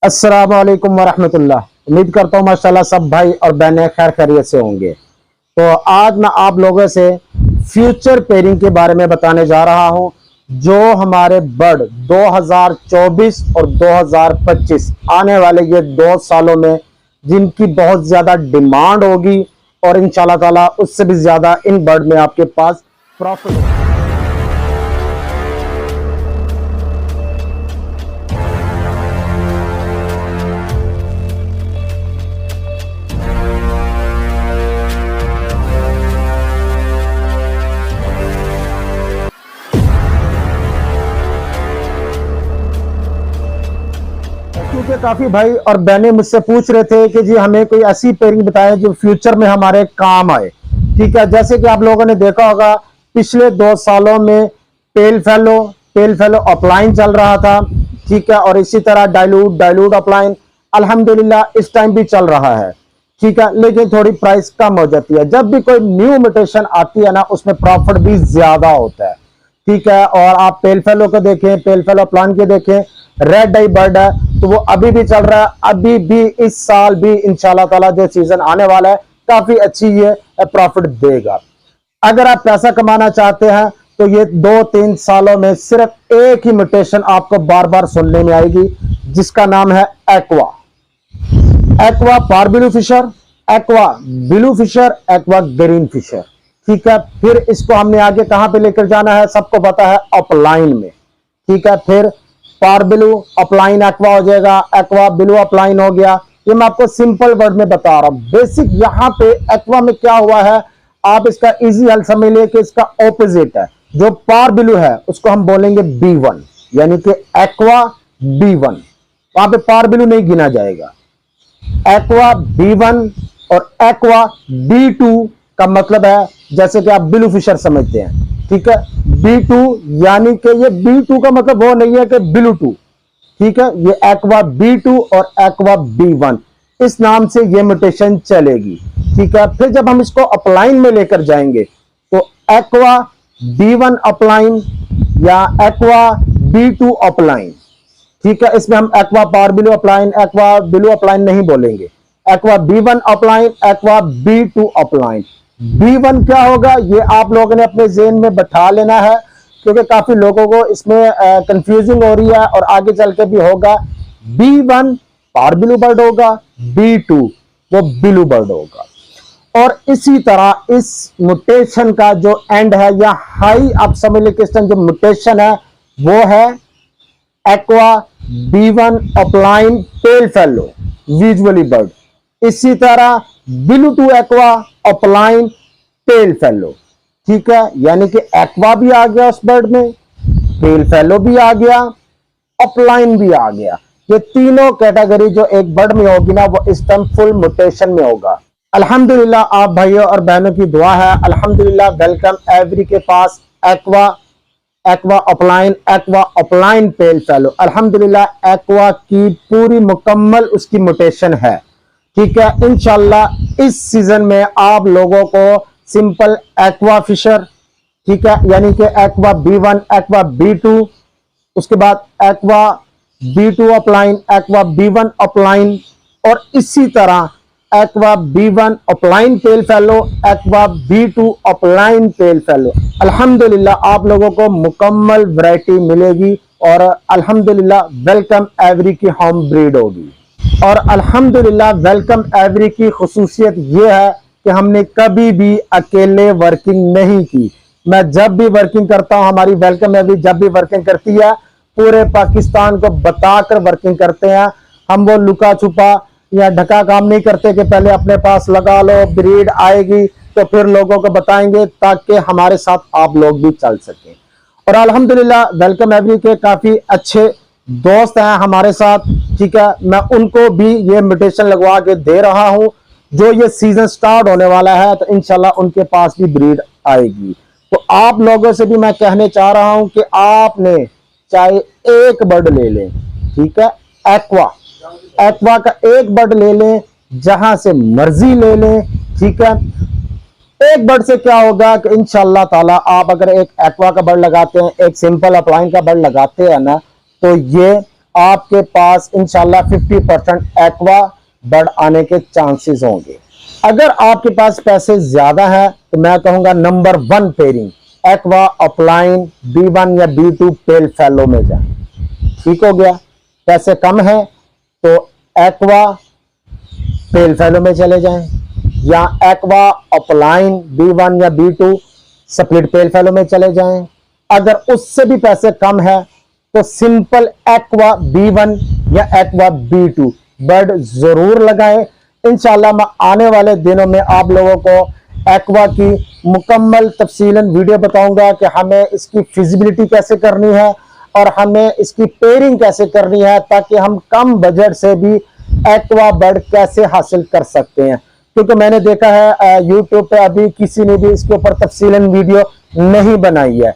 अस्सलाम वालेकुम वरहमतुल्लाह। उम्मीद करता हूँ माशाल्लाह सब भाई और बहनें खैर खैरियत से होंगे। तो आज मैं आप लोगों से फ्यूचर पेयरिंग के बारे में बताने जा रहा हूँ, जो हमारे बर्ड 2024 और 2025 आने वाले ये 2 सालों में जिनकी बहुत ज्यादा डिमांड होगी और इंशाल्लाह ताला उससे भी ज्यादा इन बर्ड में आपके पास प्रॉफिट होगा। क्योंकि काफी भाई और बहनें मुझसे पूछ रहे थे कि जी हमें कोई ऐसी पेयरिंग बताएं जो फ्यूचर में हमारे काम आए। ठीक है, जैसे कि आप लोगों ने देखा होगा पिछले 2 सालों में पेल फेलो अपलाइन चल रहा था। ठीक है, और इसी तरह डाइल्यूट अपलाइन अल्हम्दुलिल्लाह इस टाइम भी चल रहा है। ठीक है, लेकिन थोड़ी प्राइस कम हो जाती है। जब भी कोई न्यू म्यूटेशन आती है ना, उसमें प्रॉफिट भी ज्यादा होता है। ठीक है, और आप पेल फेलो को देखें, पेल फेलो प्लान के देखें, रेड आई बर्ड है तो वो अभी भी चल रहा है। अभी भी इस साल भी इंशाल्लाह ताला जो सीजन आने वाला है काफी अच्छी ये प्रॉफिट देगा। अगर आप पैसा कमाना चाहते हैं तो ये 2-3 सालों में सिर्फ एक ही म्यूटेशन आपको बार बार सुनने में आएगी, जिसका नाम है एक्वा पारबिलू fisher, aqua blue fisher, aqua green fisher. ठीक है, फिर इसको हमने आगे कहां पे लेकर जाना है सबको पता है, अपलाइन में। ठीक है, फिर पारबिलू अपलाइन एक्वा हो जाएगा, एक्वा ब्लू अपलाइन हो गया। ये मैं आपको सिंपल वर्ड में बता रहा हूं। बेसिक यहां पे एक्वा में क्या हुआ है, आप इसका इजी हल समझ लिए कि इसका ऑपोजिट है। जो पारबिलू है उसको हम बोलेंगे B1, यानी कि एक्वा B1, वहां पे पारबिलू नहीं गिना जाएगा। एक्वा B1 और एक्वा B2 का मतलब है जैसे कि आप ब्लू फिशर समझते हैं। ठीक है, B2 यानी कि ये B2 का मतलब वो नहीं है कि ब्लू 2। ठीक है, ये एक्वा B2 और एक्वा B1 इस नाम से ये म्यूटेशन चलेगी। ठीक है, फिर जब हम इसको अपलाइन में लेकर जाएंगे तो एक्वा B1 अपलाइन या एक्वा B2 अपलाइन। ठीक है, इसमें हम एक्वा पारबिलू अपलाइन, एक्वा ब्लू अपलाइन नहीं बोलेंगे। Aqua B1 upline, aqua B2 upline. B1 क्या होगा ये आप लोगों ने अपने ज़हन में बैठा लेना है, क्योंकि काफी लोगों को इसमें कंफ्यूजिंग हो रही है और आगे चल के भी होगा। B1 पारबिलू बर्ड होगा, B2 वो ब्लू बर्ड होगा। और इसी तरह इस म्यूटेशन का जो एंड है या हाई आप समझ लीजिए जो म्यूटेशन है वो है aqua B1 opaline tail fellow visually bird. इसी तरह blue 2 aqua opaline tail fellow. ठीक है, यानी कि एक्वा भी आ गया उस बर्ड में, टेल फेलो भी आ गया, अपलाइन भी आ गया। ये तीनों कैटेगरी जो एक बर्ड में होगी ना वो इस टाइम फुल म्यूटेशन में होगा। अल्हम्दुलिल्लाह आप भाइयों और बहनों की दुआ है। अल्हम्दुलिल्लाह वेलकम एवरी के पास एक्वा अपलाइन टेल फेलो। अल्हम्दुलिल्लाह एक्वा की पूरी मुकम्मल उसकी म्यूटेशन है। ठीक है, इंशाल्लाह इस सीजन में आप लोगों को सिंपल एक्वा फिशर, ठीक है, यानी कि एक्वा B1 एक्वा B2, उसके बाद aqua B2 upline, aqua B1 upline, और इसी तरह aqua B1 opaline tail fellow, aqua B2 opaline tail fellow. अल्हम्दुलिल्लाह आप लोगों को मुकम्मल वैरायटी मिलेगी और अल्हम्दुलिल्लाह वेलकम एवरी की होम ब्रीड होगी। और अल्हम्दुलिल्लाह वेलकम एवरी की खुसूसियत यह है कि हमने कभी भी अकेले वर्किंग नहीं की। मैं जब भी वर्किंग करता हूं, हमारी वेलकम एवरी जब भी वर्किंग करती है पूरे पाकिस्तान को बताकर वर्किंग करते हैं। हम वो लुका छुपा या ढका काम नहीं करते कि पहले अपने पास लगा लो, ब्रीड आएगी तो फिर लोगों को बताएंगे, ताकि हमारे साथ आप लोग भी चल सकें। और अल्हम्दुलिल्लाह वेलकम एवरी के काफी अच्छे दोस्त हैं हमारे साथ। ठीक है, मैं उनको भी ये म्यूटेशन लगवा के दे रहा हूं। जो ये सीजन स्टार्ट होने वाला है तो इंशाल्लाह उनके पास भी ब्रीड आएगी। तो आप लोगों से भी मैं कहने चाह रहा हूं कि आपने चाहे एक बर्ड ले लें, ठीक है, एक्वा का एक बर्ड ले लें, जहां से मर्जी ले लें। ठीक है, एक बर्ड से क्या होगा कि इंशाल्लाह ताला आप अगर एक एक्वा का बर्ड लगाते हैं, एक सिंपल अपलाइन का बर्ड लगाते हैं ना, तो ये आपके पास इंशाल्लाह 50% एक्वा बर्ड आने के चांसेस होंगे। अगर आपके पास पैसे ज्यादा है तो मैं कहूंगा number 1 pairing aqua upline B1 या B2 पेल फैलो में जाए। ठीक हो गया। पैसे कम है तो एक्वा पेल फैलो में चले जाएं, या एक्वा अपलाइन B1 या B2 स्प्लिट पेल फैलो में चले जाएं। अगर उससे भी पैसे कम है तो सिंपल एक्वा B1 या एक्वा B2 बर्ड जरूर लगाएं। इंशाल्लाह मैं आने वाले दिनों में आप लोगों को एक्वा की मुकम्मल तफसीलन वीडियो बताऊंगा कि हमें इसकी फिजिबिलिटी कैसे करनी है और हमें इसकी पेयरिंग कैसे करनी है, ताकि हम कम बजट से भी एक्वा बर्ड कैसे हासिल कर सकते हैं। क्योंकि मैंने देखा है यूट्यूब पे अभी किसी ने भी इसके ऊपर तफसीलन वीडियो नहीं बनाई है।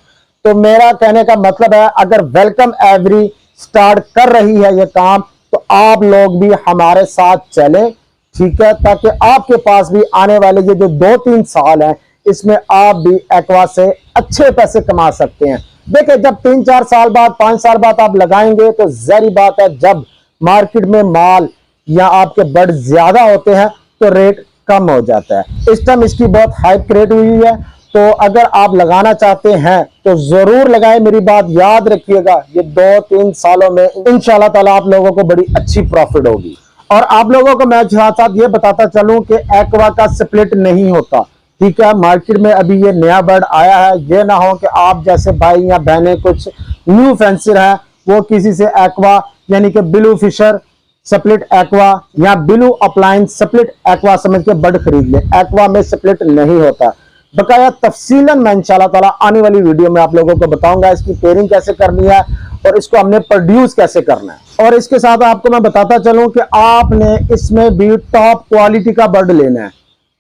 तो मेरा कहने का मतलब है, अगर वेलकम एवरी स्टार्ट कर रही है ये काम, तो आप लोग भी हमारे साथ चलें, ठीक है, ताकि आपके पास भी आने वाले ये जो 2-3 साल हैं इसमें आप भी एक्वा से अच्छे पैसे कमा सकते हैं। देखिए, जब 3-4 साल बाद 5 साल बाद आप लगाएंगे तो जाहिर बात है जब मार्केट में माल या आपके बर्ड ज्यादा होते हैं तो रेट कम हो जाता है। इस टाइम इसकी बहुत हाइप क्रिएट हुई है, तो अगर आप लगाना चाहते हैं तो जरूर लगाएं। मेरी बात याद रखिएगा, ये 2-3 सालों में इंशाल्लाह ताला आप लोगों को बड़ी अच्छी प्रॉफिट होगी। और आप लोगों को मैं साथ साथ ये बताता चलूं कि एक्वा का स्प्लिट नहीं होता, ठीक है। मार्केट में अभी ये नया बर्ड आया है, ये ना हो कि आप जैसे भाई या बहनें कुछ न्यू फेंसर है वो किसी से एक्वा यानी कि ब्लू फिशर स्प्लिट एक्वा या ब्लू अपलाइन स्प्लिट एक्वा समझ के बर्ड खरीद ले। एक्वा में स्प्लिट नहीं होता। बकाया तफसीलन मैं इंशाल्लाह ताला आने वाली वीडियो में आप लोगों को बताऊंगा इसकी पेयरिंग कैसे करनी है और इसको हमने प्रोड्यूस कैसे करना है। और इसके साथ आपको मैं बताता चलूं कि आपने इसमें भी टॉप क्वालिटी का बर्ड लेना है।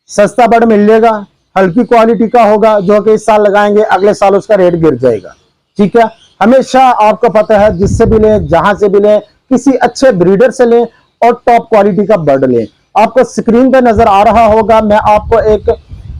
सस्ता बर्ड मिल जाएगा, हल्की क्वालिटी का होगा, जो कि इस साल लगाएंगे अगले साल उसका रेट गिर जाएगा, ठीक है। हमेशा आपको पता है जिससे भी लें, जहां से भी लें, किसी अच्छे ब्रीडर से लें और टॉप क्वालिटी का बर्ड लें। आपको स्क्रीन पे नजर आ रहा होगा, मैं आपको एक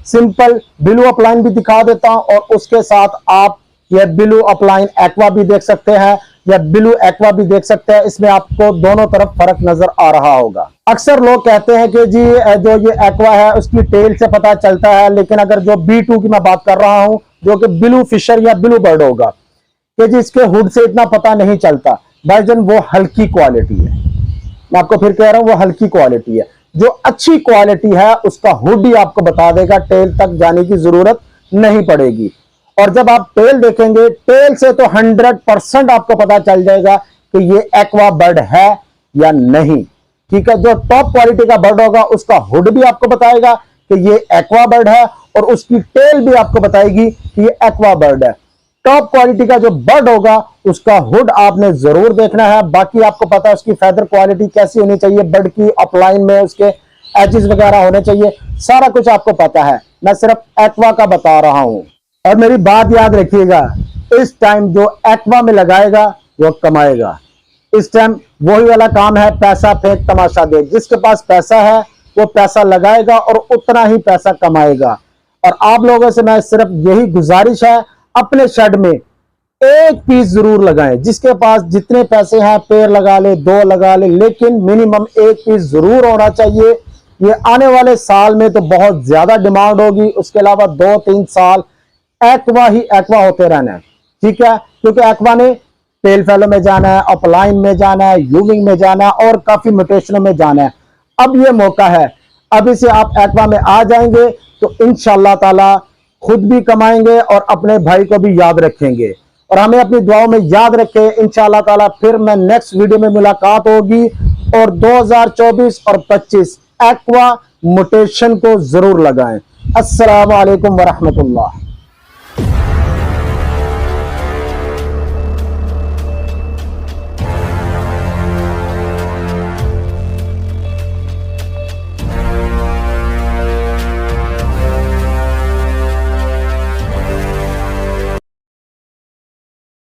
सिंपल ब्लू अपलाइन भी दिखा देता हूं और उसके साथ आप ये ब्लू अपलाइन एक्वा भी देख सकते हैं या ब्लू एक्वा भी देख सकते हैं। इसमें आपको दोनों तरफ फर्क नजर आ रहा होगा। अक्सर लोग कहते हैं कि जी जो ये एक्वा है उसकी टेल से पता चलता है, लेकिन अगर जो B2 की मैं बात कर रहा हूं जो कि ब्लू फिशर या ब्लू बर्ड होगा, कि जी इसके हुड से इतना पता नहीं चलता भाईजान, वो हल्की क्वालिटी है। मैं आपको फिर कह रहा हूं वो हल्की क्वालिटी है। जो अच्छी क्वालिटी है उसका हुड ही आपको बता देगा, टेल तक जाने की जरूरत नहीं पड़ेगी। और जब आप टेल देखेंगे, टेल से तो 100% आपको पता चल जाएगा कि ये एक्वा बर्ड है या नहीं, ठीक है। जो टॉप क्वालिटी का बर्ड होगा उसका हुड भी आपको बताएगा कि ये एक्वा बर्ड है और उसकी टेल भी आपको बताएगी कि ये एक्वा बर्ड है। टॉप क्वालिटी का जो बर्ड होगा उसका हुड आपने जरूर देखना है। बाकी आपको पता है उसकी फेदर क्वालिटी कैसी होनी चाहिए, बर्ड की अपलाइन में उसके एजेस वगैरह होने चाहिए, सारा कुछ आपको पता है। मैं सिर्फ एक्वा का बता रहा हूं। और मेरी बात याद रखिएगा, इस टाइम जो एक्वा में लगाएगा वो कमाएगा। इस टाइम वही वाला काम है, पैसा फेंक तमाशा देख। जिसके पास पैसा है वो पैसा लगाएगा और उतना ही पैसा कमाएगा। और आप लोगों से मैं सिर्फ यही गुजारिश है, अपने शेड में एक पीस जरूर लगाएं। जिसके पास जितने पैसे हैं पेड़ लगा ले, 2 लगा ले, लेकिन मिनिमम एक पीस जरूर होना चाहिए। ये आने वाले साल में तो बहुत ज्यादा डिमांड होगी। उसके अलावा 2-3 साल एक्वा ही एक्वा होते रहना है, ठीक है। क्योंकि एक्वा ने टेल फेलो में जाना है, अपलाइन में जाना है, यूविंग में जाना है और काफी म्यूटेशनों में जाना है। अब ये मौका है, अभी से आप एक्वा में आ जाएंगे तो इंशाल्लाह ताला खुद भी कमाएंगे और अपने भाई को भी याद रखेंगे। और हमें अपनी दुआओं में याद रखें। इंशाल्लाह ताला फिर मैं नेक्स्ट वीडियो में मुलाकात होगी। और 2024 और 25 एक्वा म्यूटेशन को जरूर लगाएं। अस्सलाम वालेकुम वरहमतुल्लाह।